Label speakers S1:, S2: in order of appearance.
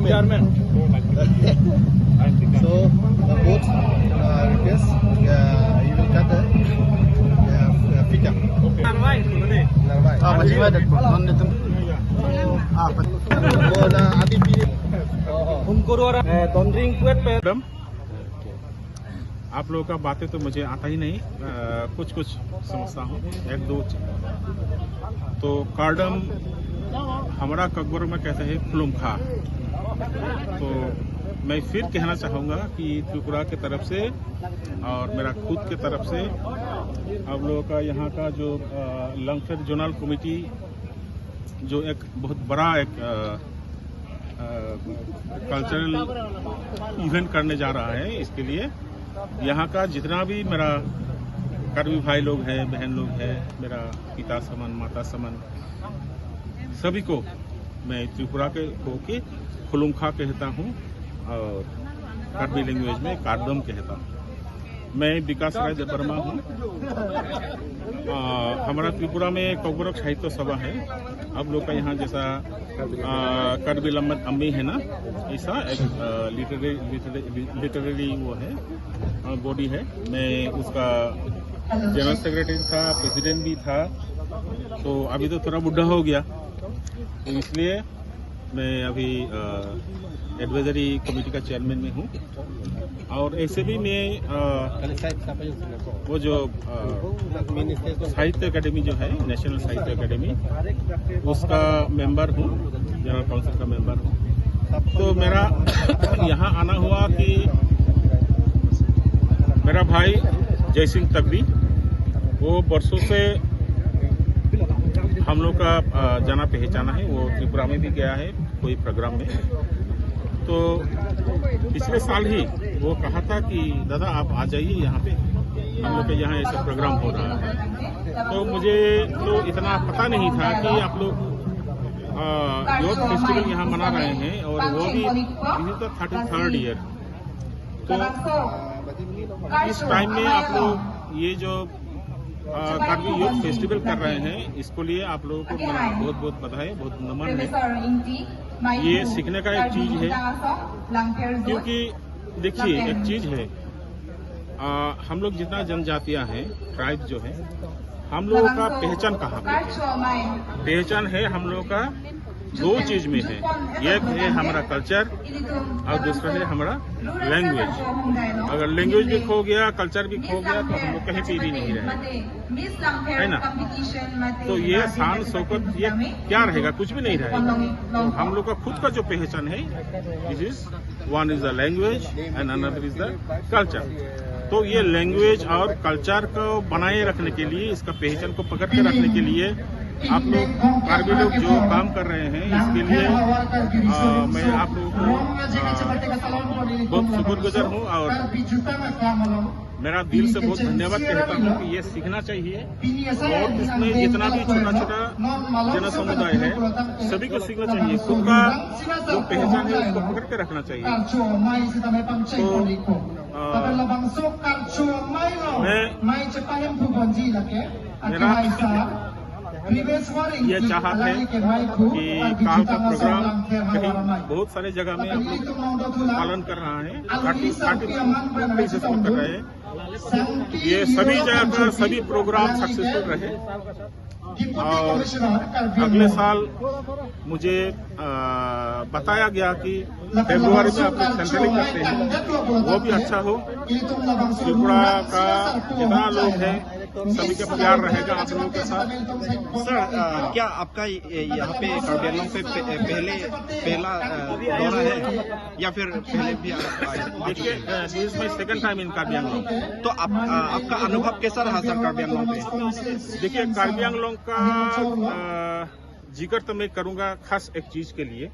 S1: Chairman. So both request you will cut the figure. Normal.
S2: Madam, आप लोगों का बातें तो मुझे आता ही नहीं, कुछ कुछ समझता हूँ, एक दो। तो कार्डम हमारा ककबर में कहते हैं खुलुमखा। तो मैं फिर कहना चाहूँगा कि त्रिपुरा की तरफ से और मेरा खुद की तरफ से आप लोगों का यहाँ का जो लंगफेर जोनल कमेटी जो एक बहुत बड़ा एक कल्चरल इवेंट करने जा रहा है, इसके लिए यहाँ का जितना भी मेरा कर्मी भाई लोग हैं, बहन लोग हैं, मेरा पिता समान माता समान सभी को मैं त्रिपुरा के होके खुलुमखा कहता हूँ और कर्मी लैंग्वेज में कार्डम कहता हूँ। मैं विकास राय देवर्मा हूँ। हमारा त्रिपुरा में ककबरक साहित्य सभा है। आप लोग का यहाँ जैसा कर्बी लम्बत अम्मी है ना, ऐसा एक लिटरेरी वो है बॉडी है। मैं उसका जनरल सेक्रेटरी था, प्रेसिडेंट भी था। तो अभी तो थोड़ा बुढ़ा हो गया, तो इसलिए मैं अभी एडवाइजरी कमेटी का चेयरमैन में हूँ। और ऐसे भी मैं वो जो साहित्य अकेडमी जो है, नेशनल साहित्य अकेडमी, उसका मेंबर हूँ, जनरल काउंसिल का मेंबर हूँ। तो मेरा यहाँ आना हुआ कि मेरा भाई जय सिंह तगड़ी, वो बरसों से हम लोग का जाना पहचाना है। वो त्रिपुरा में भी गया है कोई प्रोग्राम में। तो पिछले साल ही वो कहा था कि दादा आप आ जाइए यहाँ पे, हम लोग के यहाँ ऐसा प्रोग्राम हो रहा है। तो मुझे तो इतना पता नहीं था कि आप लोग यूथ फेस्टिवल यहाँ मना रहे हैं, और वो भी इस 33rd ईयर। तो इस टाइम में आप लोग ये जो कार्बी यूथ फेस्टिवल कर रहे हैं, इसको लिए आप लोगों को मेरा बहुत बहुत बधाई, बहुत नमन है। ये सीखने का एक चीज है, क्योंकि देखिए एक चीज है, हम लोग जितना जनजातियां हैं, ट्राइब जो है, हम लोगों का पहचान कहाँ पे है? पहचान है हम लोगों का दो चीज में है, एक है हमारा कल्चर और दूसरा है हमारा लैंग्वेज। अगर लैंग्वेज भी खो गया, कल्चर भी खो गया, तो हम लोग कहीं पे भी नहीं रहे, है ना। तो ये शान शौकत ये क्या रहेगा? कुछ भी नहीं रहेगा। तो हम लोग का खुद का जो पहचान है, this is one is the language and another is the culture. तो ये लैंग्वेज और कल्चर को बनाए रखने के लिए, इसका पहचान को पकड़ के रखने के लिए आप लोग कार्बी लोग जो काम कर रहे हैं, इसके लिए मैं आप लोगों को बहुत शुक्रगुजार हूँ और मेरा दिल से बहुत धन्यवाद कहता हूँ कि ये सीखना चाहिए। और इसमें जितना भी छोटा छोटा जन समुदाय है, सभी को सीखना चाहिए। खुद का जो पहचान है उसको पकड़ के रखना चाहिए। तो मेरा ये चाहत है कि काल का प्रोग्राम कहीं बहुत सारे जगह में हम लोग पालन कर रहा है, कर रहे हैं। ये सभी जगह का सभी प्रोग्राम सक्सेसफुल रहे। और अगले साल मुझे बताया गया कि फरवरी में आप लोग सेंट्रली करते हैं, वो भी अच्छा हो। त्रिपुरा का जितना लोग हैं सभी का प्यार रहेगा आप लोगों के साथ।
S3: सर, क्या आपका यहाँ पे कार्बी आंगलोंग पे पहला दौरा है या फिर पहले भी आए?
S2: देखिए, this is my second time in Karbi Anglong.
S3: तो आपका अनुभव कैसा रहा सर कार्बी आंगलोंग पे?
S2: देखिए, कार्बी आंगलोंग का जिक्र तो मैं करूंगा खास एक चीज के लिए।